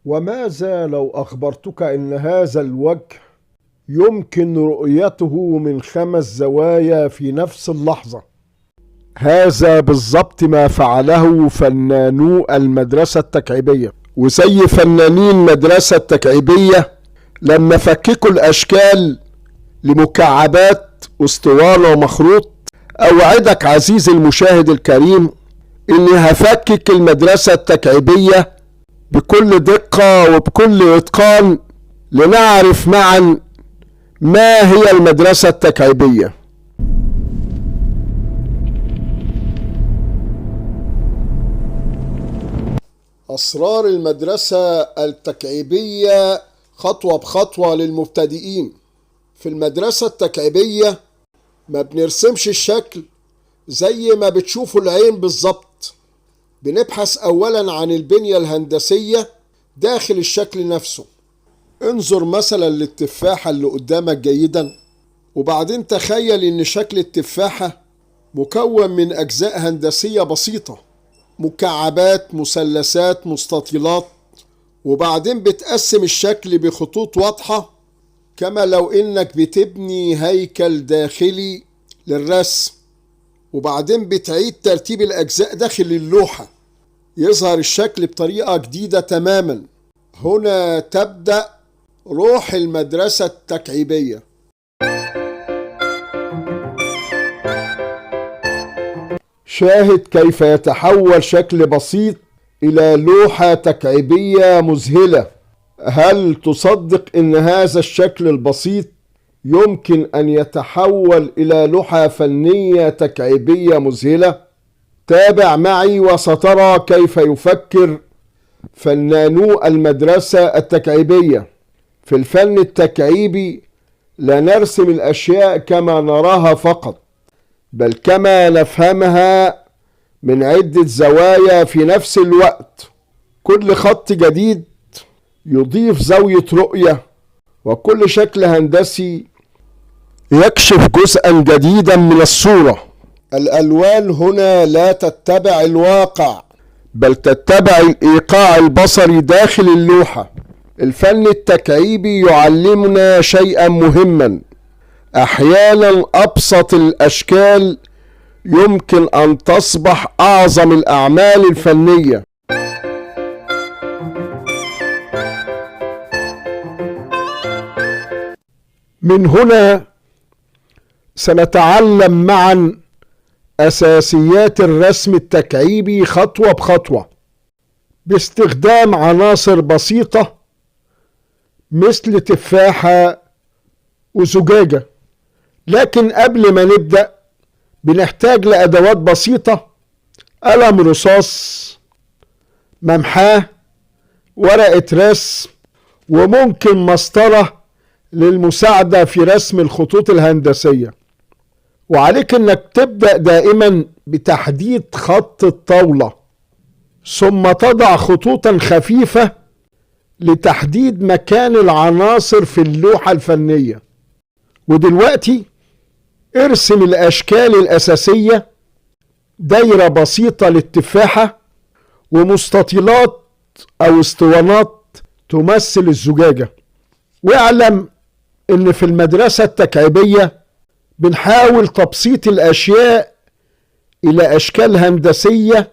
وماذا لو أخبرتك إن هذا الوجه يمكن رؤيته من 5 زوايا في نفس اللحظة؟ هذا بالضبط ما فعله فنانو المدرسة التكعيبية. وزي فنانين المدرسة التكعيبية لما فككوا الأشكال لمكعبات واسطوانة ومخروط، أوعدك عزيزي المشاهد الكريم إني هفكك المدرسة التكعيبية بكل دقة وبكل إتقان لنعرف معا ما هي المدرسة التكعيبية. أسرار المدرسة التكعيبية خطوة بخطوة للمبتدئين. في المدرسة التكعيبية ما بنرسمش الشكل زي ما بتشوفوا العين بالظبط. بنبحث أولا عن البنية الهندسية داخل الشكل نفسه. انظر مثلا للتفاحة اللي قدامك جيدا، وبعدين تخيل ان شكل التفاحة مكون من أجزاء هندسية بسيطة، مكعبات، مثلثات، مستطيلات، وبعدين بتقسم الشكل بخطوط واضحة كما لو انك بتبني هيكل داخلي للرسم، وبعدين بتعيد ترتيب الأجزاء داخل اللوحة يظهر الشكل بطريقة جديدة تماما. هنا تبدأ روح المدرسة التكعيبية. شاهد كيف يتحول شكل بسيط إلى لوحة تكعيبية مذهلة. هل تصدق إن هذا الشكل البسيط يمكن أن يتحول إلى لوحة فنية تكعيبية مذهلة؟ تابع معي وسترى كيف يفكر فنانو المدرسة التكعيبية. في الفن التكعيبي لا نرسم الأشياء كما نراها فقط، بل كما نفهمها من عدة زوايا في نفس الوقت. كل خط جديد يضيف زاوية رؤية، وكل شكل هندسي يكشف جزءا جديدا من الصورة. الألوان هنا لا تتبع الواقع، بل تتبع الإيقاع البصري داخل اللوحة. الفن التكعيبي يعلمنا شيئا مهما. أحيانا أبسط الأشكال يمكن أن تصبح أعظم الأعمال الفنية. من هنا سنتعلم معا أساسيات الرسم التكعيبي خطوة بخطوة باستخدام عناصر بسيطة مثل تفاحة وزجاجة. لكن قبل ما نبدأ بنحتاج لأدوات بسيطة: قلم رصاص، ممحاه، ورقة رسم، وممكن مسطرة للمساعدة في رسم الخطوط الهندسية. وعليك انك تبدأ دائما بتحديد خط الطاولة، ثم تضع خطوطا خفيفة لتحديد مكان العناصر في اللوحة الفنية. ودلوقتي ارسم الأشكال الأساسية: دايرة بسيطة للتفاحة، ومستطيلات أو اسطوانات تمثل الزجاجة. واعلم إن في المدرسة التكعيبية بنحاول تبسيط الأشياء إلى أشكال هندسية.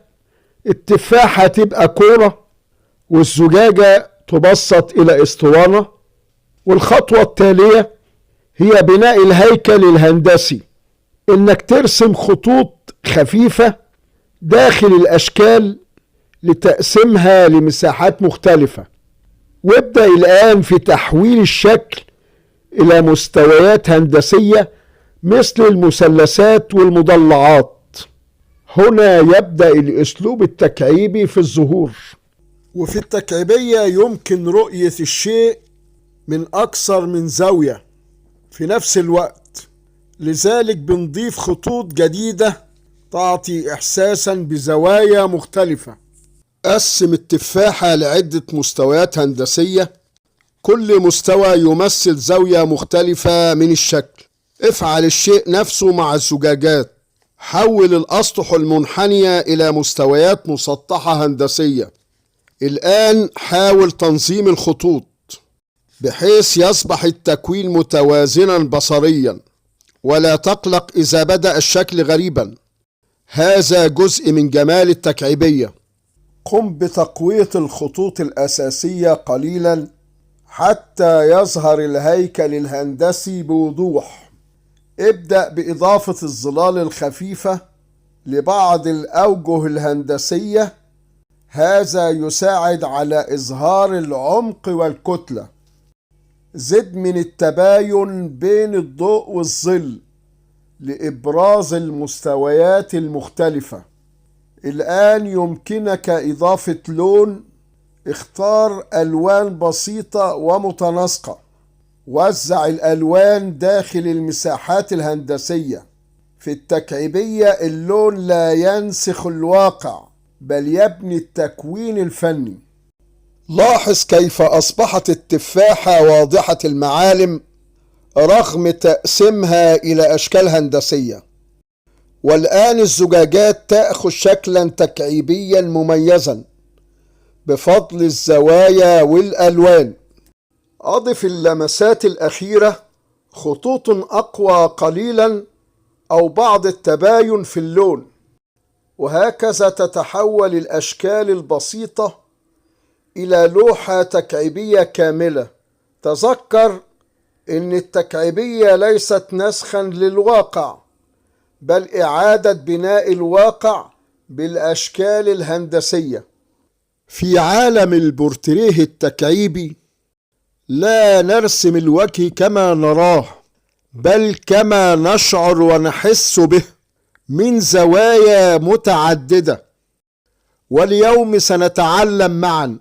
التفاحة تبقى كورة، والزجاجة تبسط إلى اسطوانة. والخطوة التالية هي بناء الهيكل الهندسي، إنك ترسم خطوط خفيفة داخل الأشكال لتقسيمها لمساحات مختلفة. وابدأ الآن في تحويل الشكل إلى مستويات هندسية مثل المثلثات والمضلعات. هنا يبدأ الأسلوب التكعيبي في الظهور. وفي التكعيبية يمكن رؤية الشيء من أكثر من زاوية في نفس الوقت، لذلك بنضيف خطوط جديدة تعطي إحساسا بزوايا مختلفة. قسم التفاحة لعدة مستويات هندسية، كل مستوى يمثل زاوية مختلفة من الشكل. افعل الشيء نفسه مع الزجاجات. حول الأسطح المنحنية إلى مستويات مسطحة هندسية. الآن حاول تنظيم الخطوط بحيث يصبح التكوين متوازنا بصريا، ولا تقلق إذا بدأ الشكل غريبا، هذا جزء من جمال التكعيبية. قم بتقوية الخطوط الأساسية قليلا حتى يظهر الهيكل الهندسي بوضوح. ابدأ بإضافة الظلال الخفيفة لبعض الأوجه الهندسية، هذا يساعد على إظهار العمق والكتلة. زد من التباين بين الضوء والظل لإبراز المستويات المختلفة. الآن يمكنك إضافة لون. اختار ألوان بسيطة ومتناسقة. وزع الألوان داخل المساحات الهندسية. في التكعيبية اللون لا ينسخ الواقع بل يبني التكوين الفني. لاحظ كيف أصبحت التفاحة واضحة المعالم رغم تقسيمها إلى أشكال هندسية، والآن الزجاجات تأخذ شكلا تكعيبيا مميزا بفضل الزوايا والألوان. أضف اللمسات الأخيرة، خطوط أقوى قليلا أو بعض التباين في اللون، وهكذا تتحول الأشكال البسيطة إلى لوحة تكعيبية كاملة. تذكر إن التكعيبية ليست نسخا للواقع بل إعادة بناء الواقع بالأشكال الهندسية. في عالم البورتريه التكعيبي لا نرسم الوجه كما نراه بل كما نشعر ونحس به من زوايا متعددة. واليوم سنتعلم معا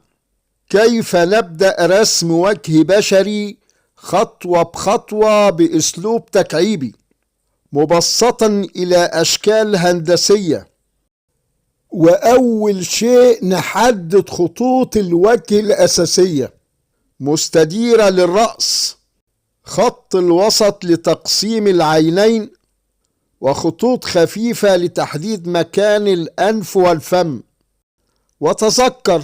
كيف نبدأ رسم وجه بشري خطوة بخطوة بأسلوب تكعيبي مبسطا إلى أشكال هندسية. وأول شيء نحدد خطوط الوجه الأساسية: مستديرة للرأس، خط الوسط لتقسيم العينين، وخطوط خفيفة لتحديد مكان الأنف والفم. وتذكر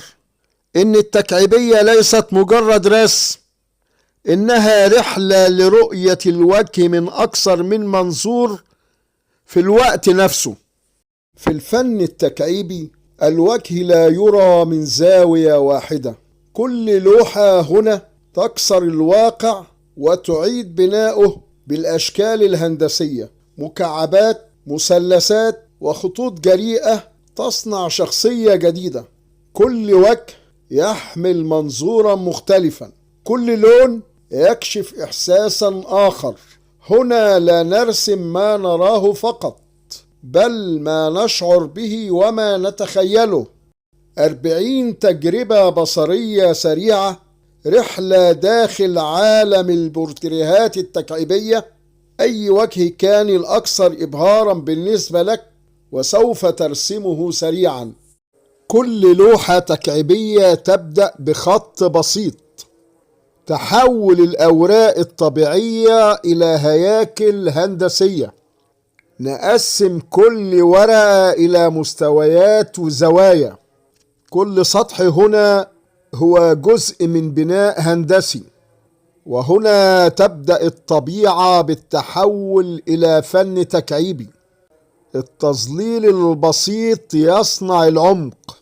إن التكعيبية ليست مجرد رسم، إنها رحلة لرؤية الوجه من أكثر من منظور في الوقت نفسه. في الفن التكعيبي الوجه لا يرى من زاوية واحدة. كل لوحة هنا تكسر الواقع وتعيد بناؤه بالأشكال الهندسية: مكعبات، مثلثات، وخطوط جريئة تصنع شخصية جديدة. كل وجه يحمل منظورا مختلفا، كل لون يكشف إحساسا آخر. هنا لا نرسم ما نراه فقط بل ما نشعر به وما نتخيله. 40 تجربة بصرية سريعة، رحلة داخل عالم البورتريهات التكعيبية. أي وجه كان الأكثر إبهارا بالنسبة لك وسوف ترسمه سريعا. كل لوحة تكعيبية تبدأ بخط بسيط. تحول الأوراق الطبيعية إلى هياكل هندسية. نقسم كل ورقة إلى مستويات وزوايا. كل سطح هنا هو جزء من بناء هندسي. وهنا تبدأ الطبيعة بالتحول إلى فن تكعيبي. التظليل البسيط يصنع العمق.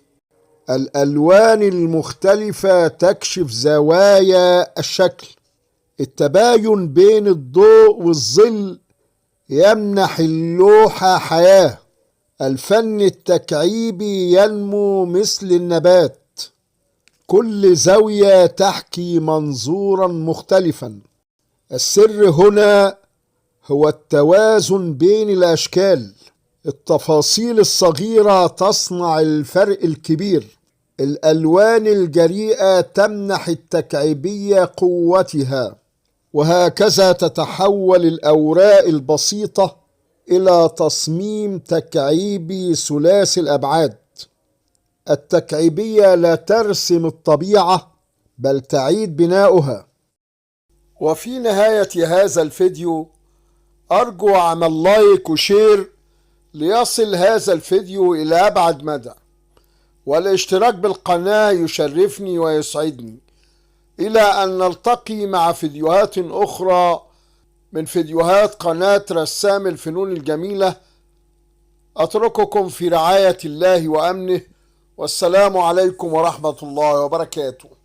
الألوان المختلفة تكشف زوايا الشكل. التباين بين الضوء والظل يمنح اللوحة حياة. الفن التكعيبي ينمو مثل النبات، كل زاوية تحكي منظورا مختلفا. السر هنا هو التوازن بين الأشكال. التفاصيل الصغيرة تصنع الفرق الكبير. الألوان الجريئة تمنح التكعيبية قوتها. وهكذا تتحول الأوراق البسيطة إلى تصميم تكعيبي ثلاثي الأبعاد. التكعيبية لا ترسم الطبيعة بل تعيد بناؤها. وفي نهاية هذا الفيديو أرجو عمل لايك وشير ليصل هذا الفيديو إلى أبعد مدى، والاشتراك بالقناة يشرفني ويسعدني. إلى أن نلتقي مع فيديوهات أخرى من فيديوهات قناة رسام الفنون الجميلة، أترككم في رعاية الله وأمنه، والسلام عليكم ورحمة الله وبركاته.